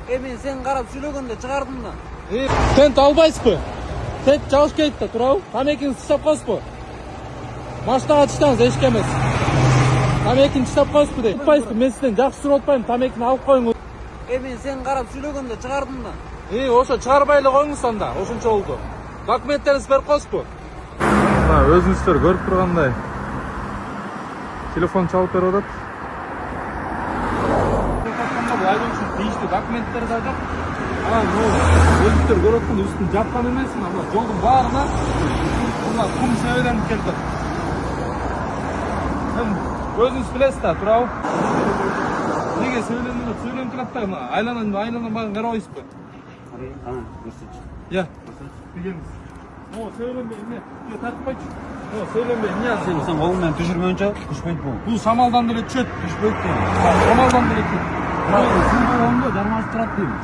Мен сен қарап сөйлегенде шығардым да. Тент албайсызбы? Тент жабыш керек да, турабы? Тамекиңизди тыштап коесузбу? Машинага тыштаңыз, эшикке эмес. Тамекини тыштап коесузбу дейт. Айтпайсызбы? Мен сизден жакшы сурап атпайм, тамекини алып коюңуз. Мен сен қарап сөйлегенде шығардым да. Ошо чыгарбай эле коюңуз анда, ошончо болду. Документтериңизди берип коесузбу? Өзүңүздөр көрүп тургандай телефон чалып берип атат. Айдоочу тийиштүү документтери да жок. Өзүңүздөр көрүп аткандай үстүн жапкан эмес, мына жолдун баарына мына кум себеленип келди. Өзүңүз билесиз да, туурабы? Неге сөйлөнүп турат да, мына айланан багын карабайсызбы? Билемиз. Söylenme, ne? Tartmayın. Söylenme, niye yazıyorsun? Sen kolundan düşürmeyince düşmeyip bu. Bu samaldan bile çöt. Düşmeyip de. Samaldan bile çöt. Siz bu olmuyor, darmaz turat değil mi?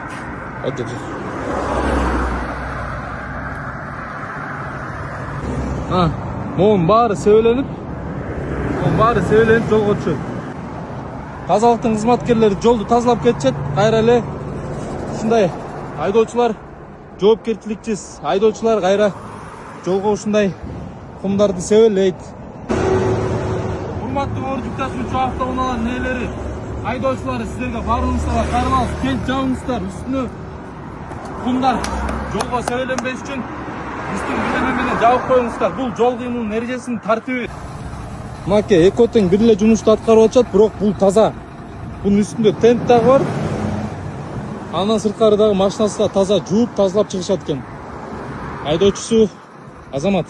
Hadi. Moğun bari söylenip жолго түшөт. Тазалыктын кызматкерлери жолду тазалап кетишет. Кайра эле ушундай айдоочулар жоопкерчиликсиз айдоочулар кайра жолго ушундай кумдарды себелейт. Урматтуу оор жүк ташуучу автоунаалар ээлери, айдоочулар, сиздерге баарыңыздарга кайрылабыз. Тент жабыңыздар, үстүнө кумдар жолго себеленбеш үчүн үстүн билеме менен жабып коюңуздар. Бул жол кыймылынын эрежесинин тартиби. Маке, эки тең бир эле жумушту аткарып атышат, бирок бул таза. Бунун үстүндө тент дагы бар. Андан сырткары дагы машинасы да таза жууп тазалап чыгышат экен. Айдоочусу Азамат.